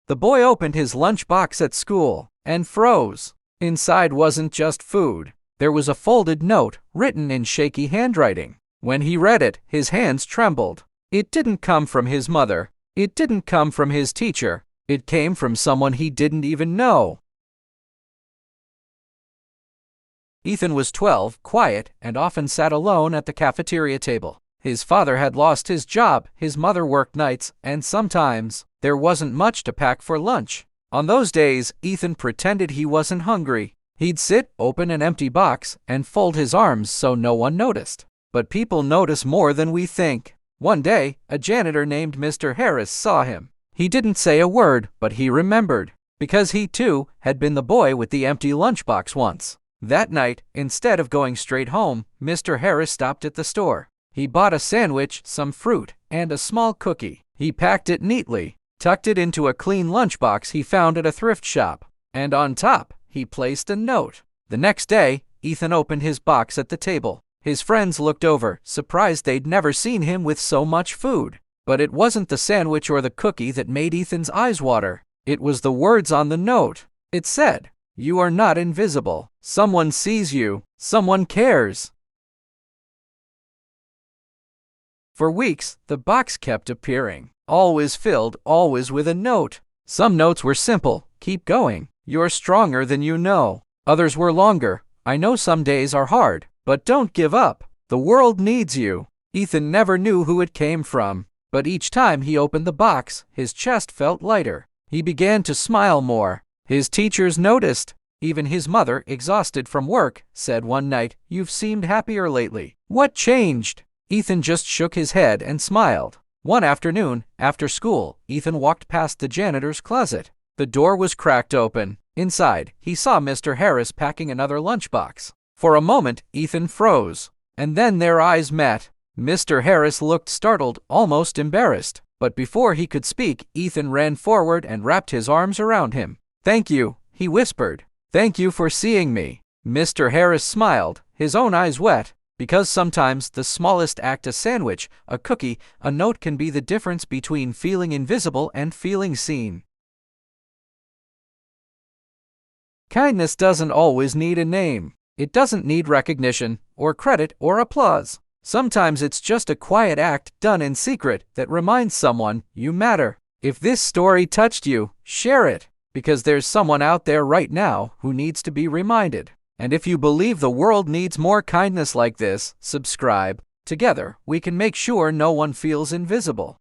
The boy opened his lunchbox at school and froze. Inside wasn't just food. There was a folded note written in shaky handwriting. When he read it, his hands trembled. It didn't come from his mother. It didn't come from his teacher. It came from someone he didn't even know. Ethan was 12, quiet, and often sat alone at the cafeteria table. His father had lost his job, his mother worked nights, and sometimes there wasn't much to pack for lunch. On those days, Ethan pretended he wasn't hungry. He'd sit, open an empty box, and fold his arms so no one noticed. But people notice more than we think. One day, a janitor named Mr. Harris saw him. He didn't say a word, but he remembered, because he too had been the boy with the empty lunchbox once. That night, instead of going straight home, Mr. Harris stopped at the store. He bought a sandwich, some fruit, and a small cookie. He packed it neatly, tucked it into a clean lunchbox he found at a thrift shop, and on top, he placed a note. The next day, Ethan opened his box at the table. His friends looked over, surprised they'd never seen him with so much food. But it wasn't the sandwich or the cookie that made Ethan's eyes water. It was the words on the note. It said, "You are not invisible. Someone sees you. Someone cares." For weeks, the box kept appearing, always filled, always with a note. Some notes were simple, "Keep going. You're stronger than you know." Others were longer, "I know some days are hard, but don't give up. The world needs you." Ethan never knew who it came from, but each time he opened the box, his chest felt lighter. He began to smile more. His teachers noticed. Even his mother, exhausted from work, said one night, "You've seemed happier lately. What changed?" Ethan just shook his head and smiled. One afternoon, after school, Ethan walked past the janitor's closet. The door was cracked open. Inside, he saw Mr. Harris packing another lunchbox. For a moment, Ethan froze, and then their eyes met. Mr. Harris looked startled, almost embarrassed. But before he could speak, Ethan ran forward and wrapped his arms around him. "Thank you," he whispered. "Thank you for seeing me." Mr. Harris smiled, his own eyes wet, because sometimes the smallest act, a sandwich, a cookie, a note, can be the difference between feeling invisible and feeling seen. Kindness doesn't always need a name. It doesn't need recognition, or credit, or applause. Sometimes it's just a quiet act done in secret that reminds someone you matter. If this story touched you, share it, because there's someone out there right now who needs to be reminded. And if you believe the world needs more kindness like this, subscribe. Together, we can make sure no one feels invisible.